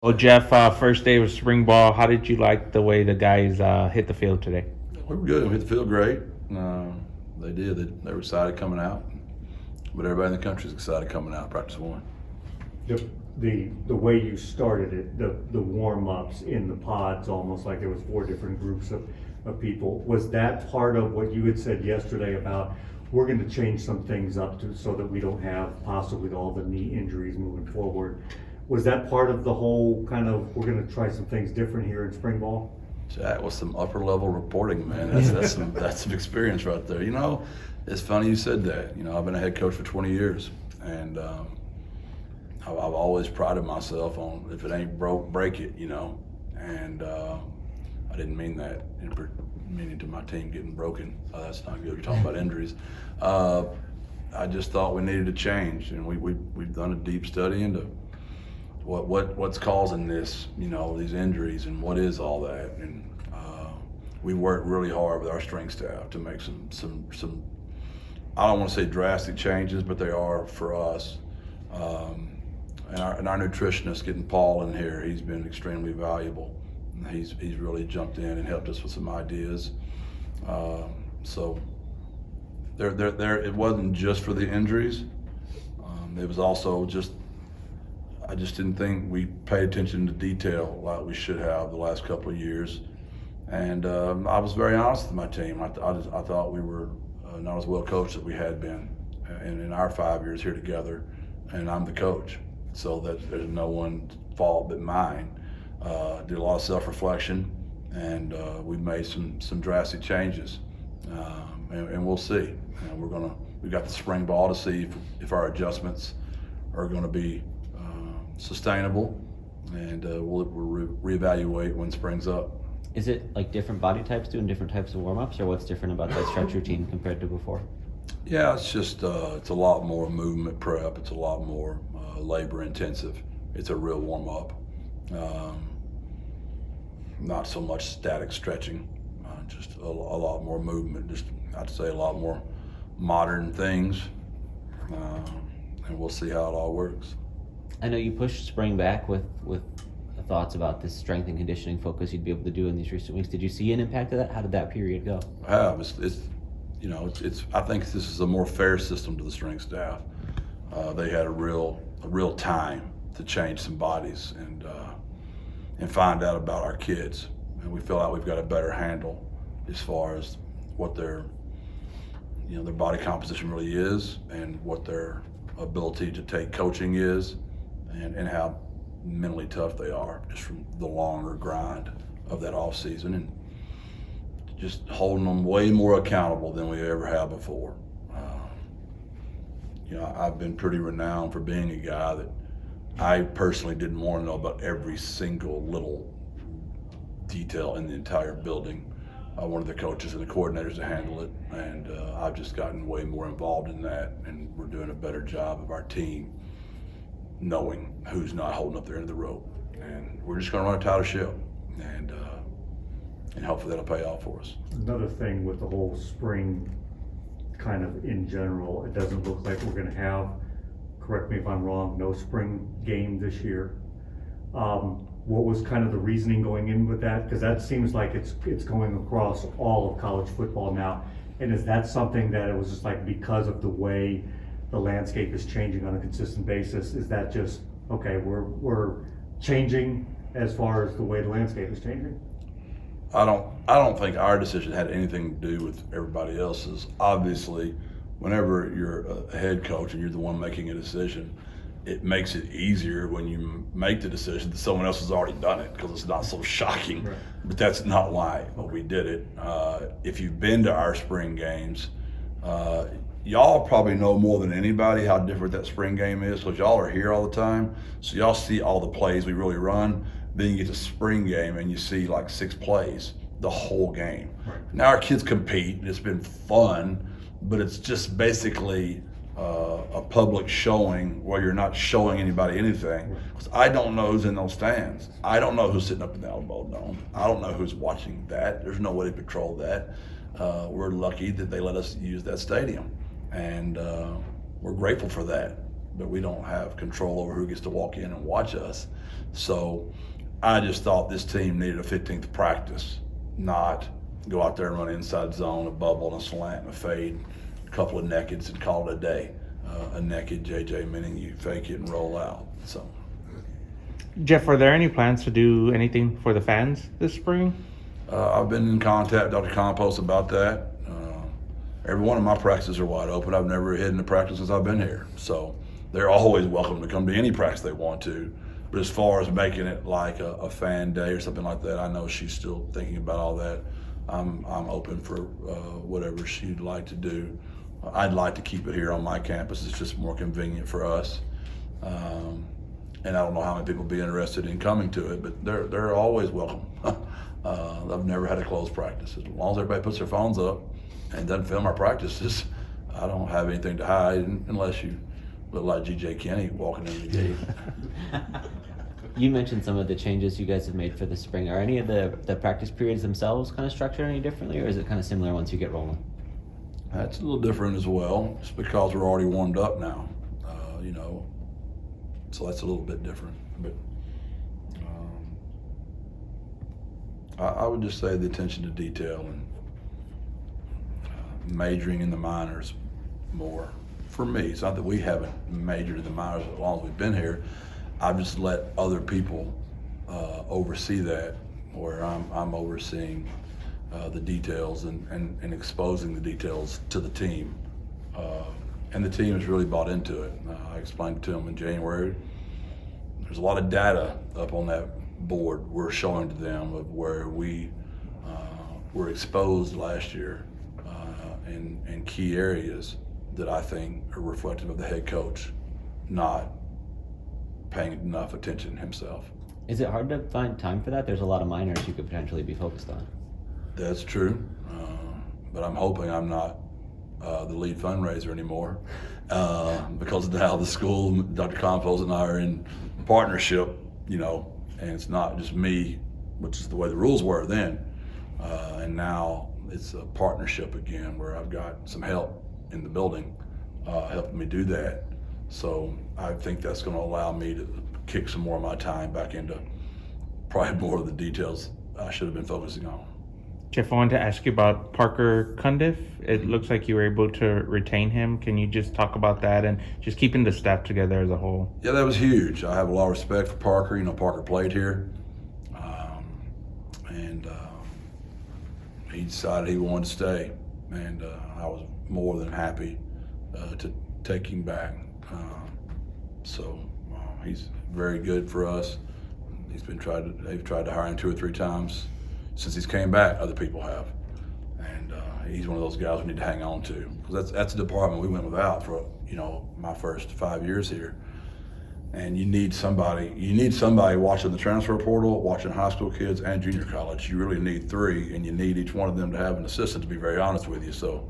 Oh, Jeff, first day of spring ball. How did you like the way the guys hit the field today? We were good. We hit the field great. They did. They were excited coming out. But everybody in the country is excited coming out. Practice one. The way you started it, the warm-ups in the pods, almost like there was 4 different groups of people. Was that part of what you had said yesterday about we're going to change some things up so that we don't have possibly all the knee injuries moving forward? Was that part of the whole kind of we're going to try some things different here in spring ball? That was some upper level reporting, man. That's some experience right there. You know, it's funny you said that. You know, I've been a head coach for 20 years, and I've always prided myself on if it ain't broke, break it. You know, and I didn't mean that meaning to my team getting broken. That's not good. You're talking about injuries. I just thought we needed to change, and we've done a deep study into what's causing this, you know, these injuries and what is all that. And we worked really hard with our strength staff to make some I don't want to say drastic changes, but they are for us. And our nutritionist, getting Paul in here, he's been extremely valuable. He's really jumped in and helped us with some ideas. So it wasn't just for the injuries. It was also I just didn't think we paid attention to detail like we should have the last couple of years. And I was very honest with my team. I thought we were not as well coached as we had been in our 5 years here together, and I'm the coach. So that there's no one's fault but mine. Did a lot of self-reflection, and we made some drastic changes, and we'll see. We've got the spring ball to see if our adjustments are going to be sustainable, and we'll reevaluate when spring's up. Is it like different body types doing different types of warm-ups, or what's different about that stretch routine compared to before? Yeah, it's just it's a lot more movement prep. It's a lot more labor intensive. It's a real warm-up. Not so much static stretching, just a lot more movement. Just I'd say a lot more modern things, and we'll see how it all works. I know you pushed spring back with thoughts about this strength and conditioning focus you'd be able to do in these recent weeks. Did you see an impact of that? How did that period go? I have. I think this is a more fair system to the strength staff. They had a real time to change some bodies and find out about our kids, and we feel like we've got a better handle as far as what their body composition really is and what their ability to take coaching is, and how mentally tough they are just from the longer grind of that off season, and just holding them way more accountable than we ever have before. I've been pretty renowned for being a guy that I personally didn't want to know about every single little detail in the entire building. I wanted the coaches and the coordinators to handle it, and I've just gotten way more involved in that, and we're doing a better job of our team knowing who's not holding up their end of the rope. And we're just going to run a tighter ship, and hopefully that'll pay off for us. Another thing with the whole spring kind of in general, it doesn't look like we're going to have, correct me if I'm wrong, no spring game this year. What was kind of the reasoning going in with that? Because that seems like it's going across all of college football now. And is that something that it was just like because of the way the landscape is changing on a consistent basis? Is that just, okay, we're changing as far as the way the landscape is changing? I don't think our decision had anything to do with everybody else's. Obviously, whenever you're a head coach and you're the one making a decision, it makes it easier when you make the decision that someone else has already done it, because it's not so shocking. Right. But that's not why we did it. If you've been to our spring games, y'all probably know more than anybody how different that spring game is, because y'all are here all the time. So y'all see all the plays we really run. Then you get to spring game and you see like 6 plays the whole game. Right. Now our kids compete, and it's been fun, but it's just basically a public showing where you're not showing anybody anything. Because I don't know who's in those stands. I don't know who's sitting up in the elbow dome. I don't know who's watching that. There's no way to control that. We're lucky that they let us use that stadium, and we're grateful for that. but we don't have control over who gets to walk in and watch us. So I just thought this team needed a 15th practice, not go out there and run inside zone, a bubble, and a slant, and a fade, a couple of nakeds, and call it a day. A naked JJ, meaning you fake it and roll out. So, Jeff, are there any plans to do anything for the fans this spring? I've been in contact with Dr. Compost about that. Every one of my practices are wide open. I've never hidden a practice since I've been here. So they're always welcome to come to any practice they want to. But as far as making it like a fan day or something like that, I know she's still thinking about all that. I'm open for whatever she'd like to do. I'd like to keep it here on my campus. It's just more convenient for us. And I don't know how many people would be interested in coming to it, but they're always welcome. I've never had a closed practice. As long as everybody puts their phones up and doesn't film our practices, I don't have anything to hide unless you look like G.J. Kenny walking in the gate. You mentioned some of the changes you guys have made for the spring. Are any of the practice periods themselves kind of structured any differently, or is it kind of similar once you get rolling? That's a little different as well, just because we're already warmed up now, so that's a little bit different. But I would just say the attention to detail and majoring in the minors more. For me, it's not that we haven't majored in the minors as long as we've been here. I've just let other people oversee that, where I'm overseeing the details and exposing the details to the team. And the team has really bought into it. I explained to them in January, there's a lot of data up on that board we're showing to them of where we were exposed last year in key areas that I think are reflective of the head coach not paying enough attention himself. Is it hard to find time for that? There's a lot of minors you could potentially be focused on. That's true, but I'm hoping I'm not the lead fundraiser anymore because now the school, Dr. Compost and I are in partnership, and it's not just me, which is the way the rules were then, and now it's a partnership again where I've got some help in the building helping me do that. So I think that's going to allow me to kick some more of my time back into probably more of the details I should have been focusing on. Jeff, I wanted to ask you about Parker Cundiff. It looks like you were able to retain him. Can you just talk about that and just keeping the staff together as a whole? Yeah, that was huge. I have a lot of respect for Parker. Parker played here, and he decided he wanted to stay, and I was more than happy to take him back. So he's very good for us. They've tried to hire him 2 or 3 times since he's came back. Other people have, and he's one of those guys we need to hang on to, because that's a department we went without for my first 5 years here. And you need somebody watching the transfer portal, watching high school kids and junior college. You really need 3, and you need each one of them to have an assistant, to be very honest with you. So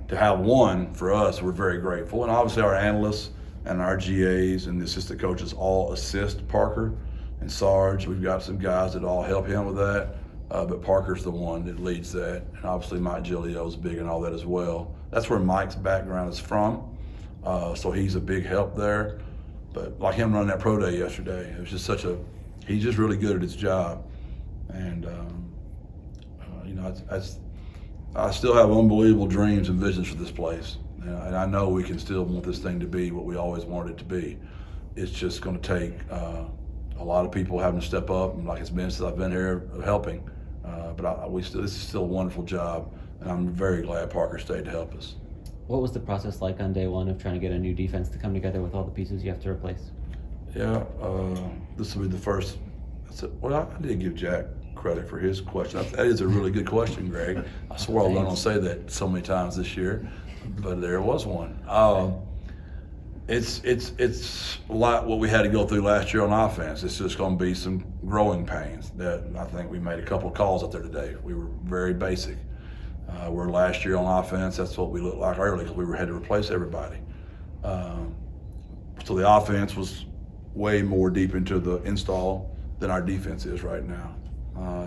to have one for us, we're very grateful. And obviously our analysts and our GAs and the assistant coaches all assist Parker and Sarge. We've got some guys that all help him with that, but Parker's the one that leads that. And obviously Mike Giglio's big in all that as well. That's where Mike's background is from, so he's a big help there. But like him running that pro day yesterday, it was just he's just really good at his job. And I still have unbelievable dreams and visions for this place. And I know we can still want this thing to be what we always wanted it to be. It's just going to take a lot of people having to step up, and like it's been since I've been here, helping. But this is still a wonderful job, and I'm very glad Parker stayed to help us. What was the process like on day one of trying to get a new defense to come together with all the pieces you have to replace? Yeah, this will be the first. I did give Jack credit for his question. That is a really good question, Greg. I swore I was going to say that so many times this year, but there was one. It's like what we had to go through last year on offense. It's just going to be some growing pains. That I think we made a couple of calls out there today. We were very basic. Where last year on offense, that's what we looked like early, because we had to replace everybody. So the offense was way more deep into the install than our defense is right now.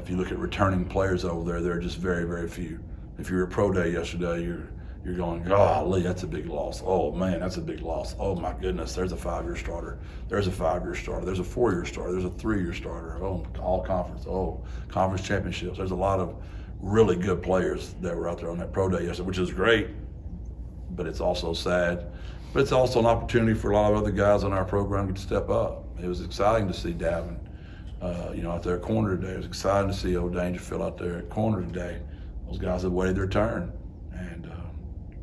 If you look at returning players over there, they're just very, very few. If you were at pro day yesterday, you're going, golly, that's a big loss. Oh man, that's a big loss. Oh my goodness, there's a 5-year starter. There's a 5-year starter. There's a 4-year starter. There's a 3-year starter. Oh, all conference. Oh, conference championships. There's a lot of really good players that were out there on that pro day yesterday, which is great, but it's also sad. But it's also an opportunity for a lot of other guys on our program to step up. It was exciting to see Davin, out there at corner today. It was exciting to see Old Dangerfield out there at corner today. Those guys have waited their turn, and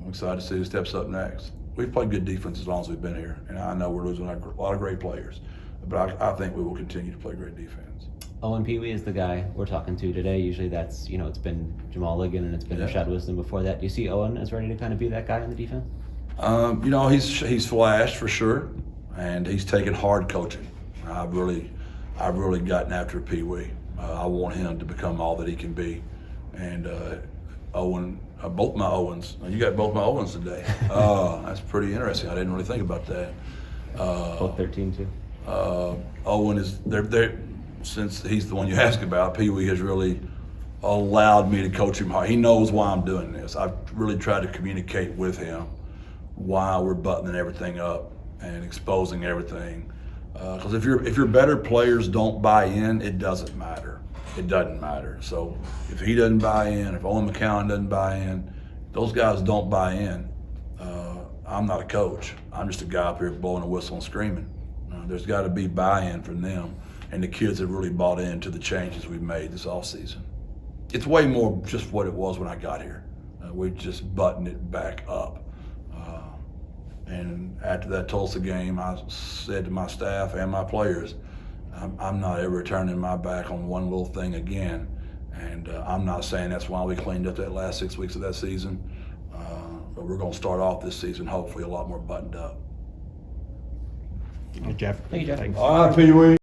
I'm excited to see who steps up next. We've played good defense as long as we've been here, and I know we're losing a lot of great players, but I think we will continue to play great defense. Owen Pee Wee is the guy we're talking to today. Usually that's, it's been Jamal Ligon and it's been Rashad Wisdom before that. Do you see Owen as ready to kind of be that guy in the defense? He's flashed for sure, and he's taken hard coaching. I've really gotten after Pee Wee. I want him to become all that he can be, and Owen, both my Owens. You got both my Owens today. That's pretty interesting. I didn't really think about that. Both 13 too. Owen is they're since he's the one you ask about. Pee Wee has really allowed me to coach him hard. He knows why I'm doing this. I've really tried to communicate with him why we're buttoning everything up and exposing everything. Because if your better players don't buy in, it doesn't matter. It doesn't matter. So if he doesn't buy in, if Owen McCown doesn't buy in, those guys don't buy in. I'm not a coach. I'm just a guy up here blowing a whistle and screaming. There's got to be buy-in from them, and the kids have really bought into the changes we've made this offseason. It's way more just what it was when I got here. We just buttoned it back up. And after that Tulsa game, I said to my staff and my players, I'm not ever turning my back on one little thing again. And I'm not saying that's why we cleaned up that last 6 weeks of that season, but we're going to start off this season hopefully a lot more buttoned up. Jeff. Thank you, Jeff. Thanks. All right, Pee Wee.